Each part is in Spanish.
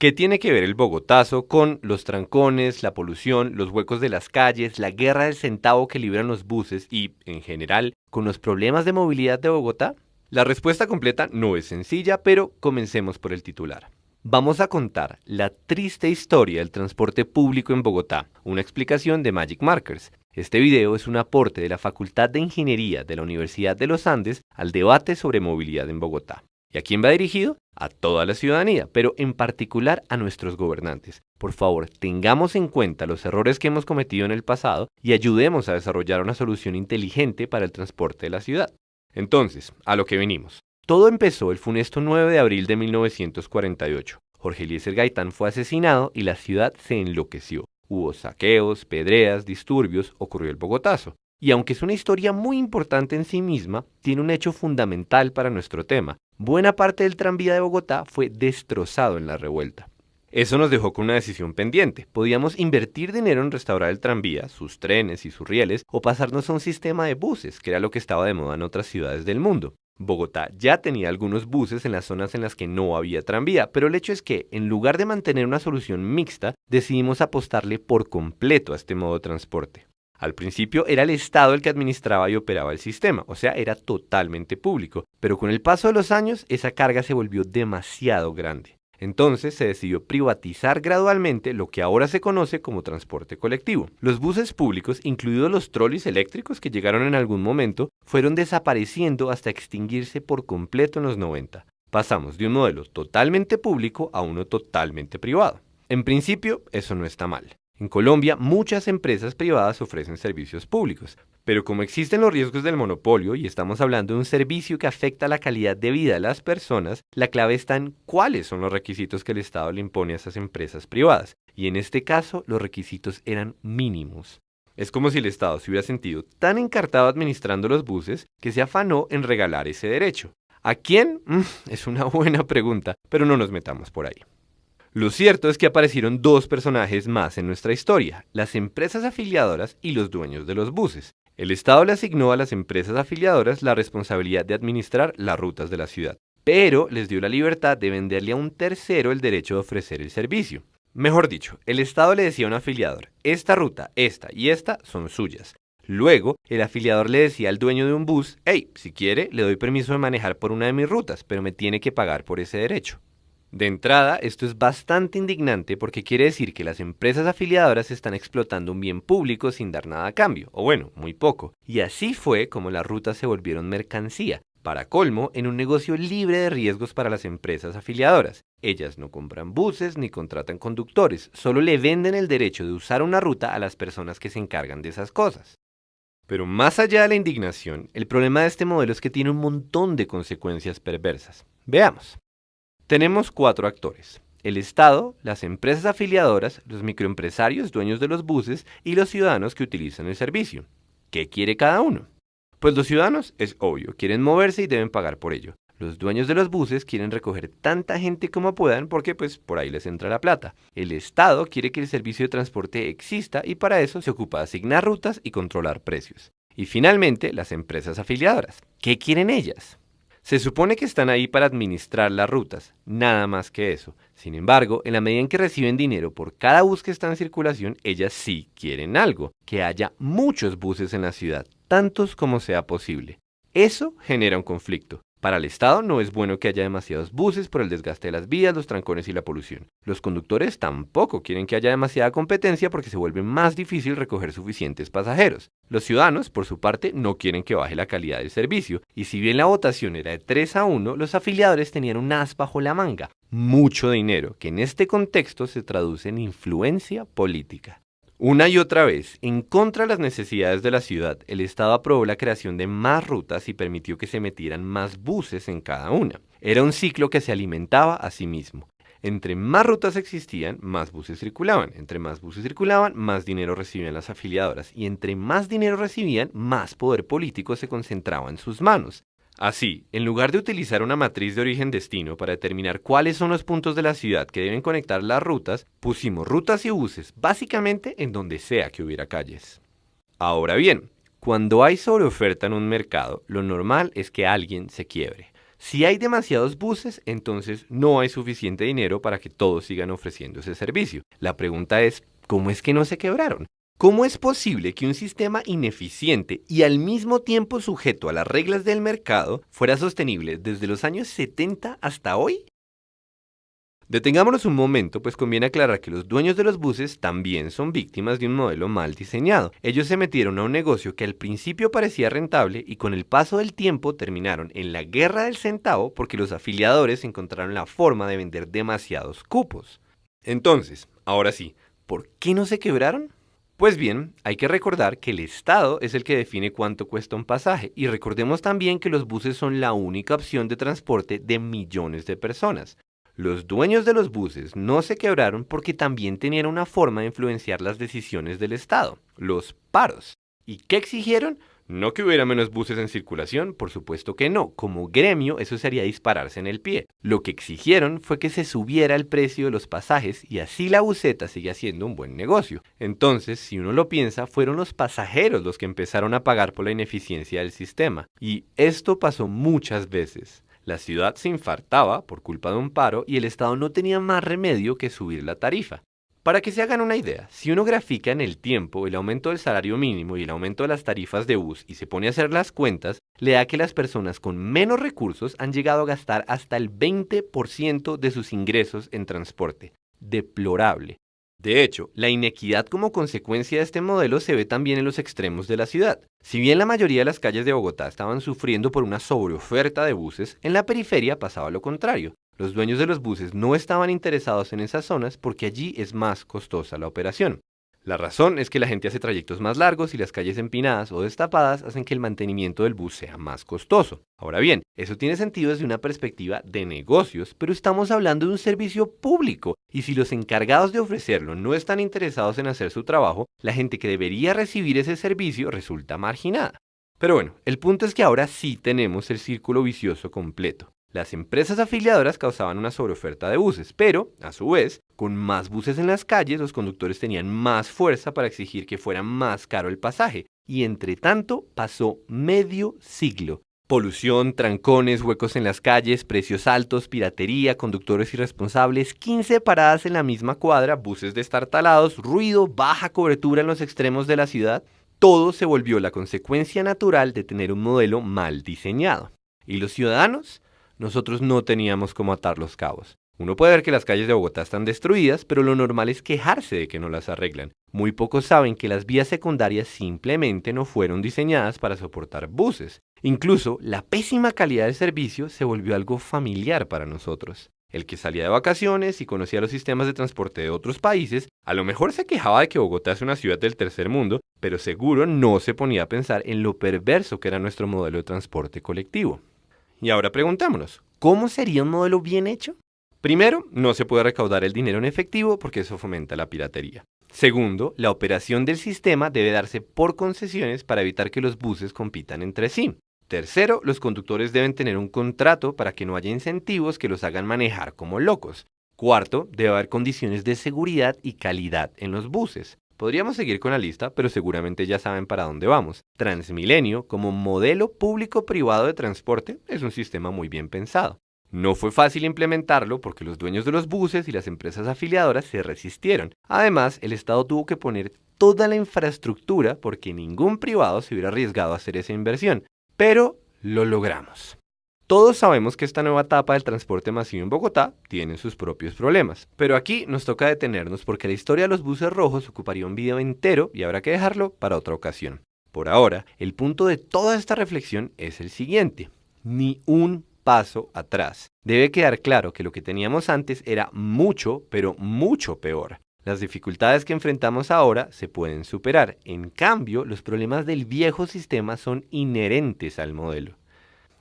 ¿Qué tiene que ver el Bogotazo con los trancones, la polución, los huecos de las calles, la guerra del centavo que libran los buses y, en general, con los problemas de movilidad de Bogotá? La respuesta completa no es sencilla, pero comencemos por el titular. Vamos a contar la triste historia del transporte público en Bogotá, una explicación de Magic Markers. Este video es un aporte de la Facultad de Ingeniería de la Universidad de los Andes al debate sobre movilidad en Bogotá. ¿Y a quién va dirigido? A toda la ciudadanía, pero en particular a nuestros gobernantes. Por favor, tengamos en cuenta los errores que hemos cometido en el pasado y ayudemos a desarrollar una solución inteligente para el transporte de la ciudad. Entonces, a lo que venimos. Todo empezó el funesto 9 de abril de 1948. Jorge Eliezer Gaitán fue asesinado y la ciudad se enloqueció. Hubo saqueos, pedreas, disturbios, ocurrió el Bogotazo. Y aunque es una historia muy importante en sí misma, tiene un hecho fundamental para nuestro tema. Buena parte del tranvía de Bogotá fue destrozado en la revuelta. Eso nos dejó con una decisión pendiente. Podíamos invertir dinero en restaurar el tranvía, sus trenes y sus rieles, o pasarnos a un sistema de buses, que era lo que estaba de moda en otras ciudades del mundo. Bogotá ya tenía algunos buses en las zonas en las que no había tranvía, pero el hecho es que, en lugar de mantener una solución mixta, decidimos apostarle por completo a este modo de transporte. Al principio era el Estado el que administraba y operaba el sistema, o sea, era totalmente público, pero con el paso de los años esa carga se volvió demasiado grande. Entonces se decidió privatizar gradualmente lo que ahora se conoce como transporte colectivo. Los buses públicos, incluidos los trolis eléctricos que llegaron en algún momento, fueron desapareciendo hasta extinguirse por completo en los 90. Pasamos de un modelo totalmente público a uno totalmente privado. En principio, eso no está mal. En Colombia, muchas empresas privadas ofrecen servicios públicos, pero como existen los riesgos del monopolio y estamos hablando de un servicio que afecta la calidad de vida de las personas, la clave está en cuáles son los requisitos que el Estado le impone a esas empresas privadas, y en este caso los requisitos eran mínimos. Es como si el Estado se hubiera sentido tan encartado administrando los buses que se afanó en regalar ese derecho. ¿A quién? Es una buena pregunta, pero no nos metamos por ahí. Lo cierto es que aparecieron dos personajes más en nuestra historia, las empresas afiliadoras y los dueños de los buses. El Estado le asignó a las empresas afiliadoras la responsabilidad de administrar las rutas de la ciudad, pero les dio la libertad de venderle a un tercero el derecho de ofrecer el servicio. Mejor dicho, el Estado le decía a un afiliador, esta ruta, esta y esta son suyas. Luego, el afiliador le decía al dueño de un bus, hey, si quiere, le doy permiso de manejar por una de mis rutas, pero me tiene que pagar por ese derecho. De entrada, esto es bastante indignante porque quiere decir que las empresas afiliadoras están explotando un bien público sin dar nada a cambio, o bueno, muy poco. Y así fue como las rutas se volvieron mercancía, para colmo, en un negocio libre de riesgos para las empresas afiliadoras. Ellas no compran buses ni contratan conductores, solo le venden el derecho de usar una ruta a las personas que se encargan de esas cosas. Pero más allá de la indignación, el problema de este modelo es que tiene un montón de consecuencias perversas. Veamos. Tenemos 4 actores: el Estado, las empresas afiliadoras, los microempresarios dueños de los buses y los ciudadanos que utilizan el servicio. ¿Qué quiere cada uno? Pues los ciudadanos, es obvio, quieren moverse y deben pagar por ello. Los dueños de los buses quieren recoger tanta gente como puedan porque pues por ahí les entra la plata. El Estado quiere que el servicio de transporte exista y para eso se ocupa de asignar rutas y controlar precios. Y finalmente, las empresas afiliadoras. ¿Qué quieren ellas? Se supone que están ahí para administrar las rutas, nada más que eso. Sin embargo, en la medida en que reciben dinero por cada bus que está en circulación, ellas sí quieren algo, que haya muchos buses en la ciudad, tantos como sea posible. Eso genera un conflicto. Para el Estado no es bueno que haya demasiados buses por el desgaste de las vías, los trancones y la polución. Los conductores tampoco quieren que haya demasiada competencia porque se vuelve más difícil recoger suficientes pasajeros. Los ciudadanos, por su parte, no quieren que baje la calidad del servicio. Y si bien la votación era de 3-1, los afiliadores tenían un as bajo la manga. Mucho dinero, que en este contexto se traduce en influencia política. Una y otra vez, en contra de las necesidades de la ciudad, el Estado aprobó la creación de más rutas y permitió que se metieran más buses en cada una. Era un ciclo que se alimentaba a sí mismo. Entre más rutas existían, más buses circulaban. Entre más buses circulaban, más dinero recibían las afiliadoras. Y entre más dinero recibían, más poder político se concentraba en sus manos. Así, en lugar de utilizar una matriz de origen-destino para determinar cuáles son los puntos de la ciudad que deben conectar las rutas, pusimos rutas y buses básicamente en donde sea que hubiera calles. Ahora bien, cuando hay sobreoferta en un mercado, lo normal es que alguien se quiebre. Si hay demasiados buses, entonces no hay suficiente dinero para que todos sigan ofreciendo ese servicio. La pregunta es, ¿cómo es que no se quebraron? ¿Cómo es posible que un sistema ineficiente y al mismo tiempo sujeto a las reglas del mercado fuera sostenible desde los años 70 hasta hoy? Detengámonos un momento, pues conviene aclarar que los dueños de los buses también son víctimas de un modelo mal diseñado. Ellos se metieron a un negocio que al principio parecía rentable y con el paso del tiempo terminaron en la guerra del centavo porque los afiliadores encontraron la forma de vender demasiados cupos. Entonces, ahora sí, ¿por qué no se quebraron? Pues bien, hay que recordar que el Estado es el que define cuánto cuesta un pasaje y recordemos también que los buses son la única opción de transporte de millones de personas. Los dueños de los buses no se quebraron porque también tenían una forma de influenciar las decisiones del Estado, los paros. ¿Y qué exigieron? No que hubiera menos buses en circulación, por supuesto que no. Como gremio, eso sería dispararse en el pie. Lo que exigieron fue que se subiera el precio de los pasajes y así la buseta sigue siendo un buen negocio. Entonces, si uno lo piensa, fueron los pasajeros los que empezaron a pagar por la ineficiencia del sistema. Y esto pasó muchas veces. La ciudad se infartaba por culpa de un paro y el Estado no tenía más remedio que subir la tarifa. Para que se hagan una idea, si uno grafica en el tiempo el aumento del salario mínimo y el aumento de las tarifas de bus y se pone a hacer las cuentas, le da que las personas con menos recursos han llegado a gastar hasta el 20% de sus ingresos en transporte. Deplorable. De hecho, la inequidad como consecuencia de este modelo se ve también en los extremos de la ciudad. Si bien la mayoría de las calles de Bogotá estaban sufriendo por una sobreoferta de buses, en la periferia pasaba lo contrario. Los dueños de los buses no estaban interesados en esas zonas porque allí es más costosa la operación. La razón es que la gente hace trayectos más largos y las calles empinadas o destapadas hacen que el mantenimiento del bus sea más costoso. Ahora bien, eso tiene sentido desde una perspectiva de negocios, pero estamos hablando de un servicio público y si los encargados de ofrecerlo no están interesados en hacer su trabajo, la gente que debería recibir ese servicio resulta marginada. Pero bueno, el punto es que ahora sí tenemos el círculo vicioso completo. Las empresas afiliadoras causaban una sobreoferta de buses, pero, a su vez, con más buses en las calles, los conductores tenían más fuerza para exigir que fuera más caro el pasaje, y entre tanto pasó medio siglo. Polución, trancones, huecos en las calles, precios altos, piratería, conductores irresponsables, 15 paradas en la misma cuadra, buses destartalados, ruido, baja cobertura en los extremos de la ciudad. Todo se volvió la consecuencia natural de tener un modelo mal diseñado. ¿Y los ciudadanos? Nosotros no teníamos cómo atar los cabos. Uno puede ver que las calles de Bogotá están destruidas, pero lo normal es quejarse de que no las arreglan. Muy pocos saben que las vías secundarias simplemente no fueron diseñadas para soportar buses. Incluso, la pésima calidad del servicio se volvió algo familiar para nosotros. El que salía de vacaciones y conocía los sistemas de transporte de otros países, a lo mejor se quejaba de que Bogotá es una ciudad del tercer mundo, pero seguro no se ponía a pensar en lo perverso que era nuestro modelo de transporte colectivo. Y ahora preguntémonos, ¿cómo sería un modelo bien hecho? Primero, no se puede recaudar el dinero en efectivo porque eso fomenta la piratería. Segundo, la operación del sistema debe darse por concesiones para evitar que los buses compitan entre sí. Tercero, los conductores deben tener un contrato para que no haya incentivos que los hagan manejar como locos. Cuarto, debe haber condiciones de seguridad y calidad en los buses. Podríamos seguir con la lista, pero seguramente ya saben para dónde vamos. Transmilenio, como modelo público-privado de transporte, es un sistema muy bien pensado. No fue fácil implementarlo porque los dueños de los buses y las empresas afiliadoras se resistieron. Además, el Estado tuvo que poner toda la infraestructura porque ningún privado se hubiera arriesgado a hacer esa inversión. Pero lo logramos. Todos sabemos que esta nueva etapa del transporte masivo en Bogotá tiene sus propios problemas, pero aquí nos toca detenernos porque la historia de los buses rojos ocuparía un video entero y habrá que dejarlo para otra ocasión. Por ahora, el punto de toda esta reflexión es el siguiente: ni un paso atrás. Debe quedar claro que lo que teníamos antes era mucho, pero mucho peor. Las dificultades que enfrentamos ahora se pueden superar. En cambio, los problemas del viejo sistema son inherentes al modelo.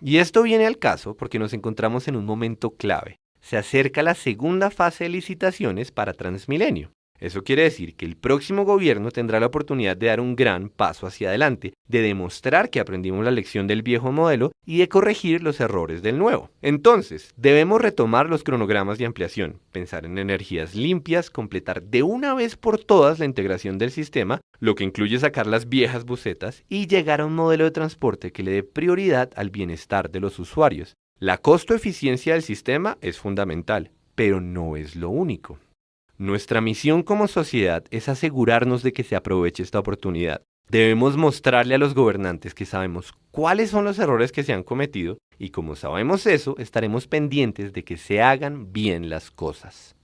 Y esto viene al caso porque nos encontramos en un momento clave. Se acerca la segunda fase de licitaciones para Transmilenio. Eso quiere decir que el próximo gobierno tendrá la oportunidad de dar un gran paso hacia adelante, de demostrar que aprendimos la lección del viejo modelo y de corregir los errores del nuevo. Entonces, debemos retomar los cronogramas de ampliación, pensar en energías limpias, completar de una vez por todas la integración del sistema, lo que incluye sacar las viejas busetas y llegar a un modelo de transporte que le dé prioridad al bienestar de los usuarios. La costo-eficiencia del sistema es fundamental, pero no es lo único. Nuestra misión como sociedad es asegurarnos de que se aproveche esta oportunidad. Debemos mostrarle a los gobernantes que sabemos cuáles son los errores que se han cometido y como sabemos eso, estaremos pendientes de que se hagan bien las cosas.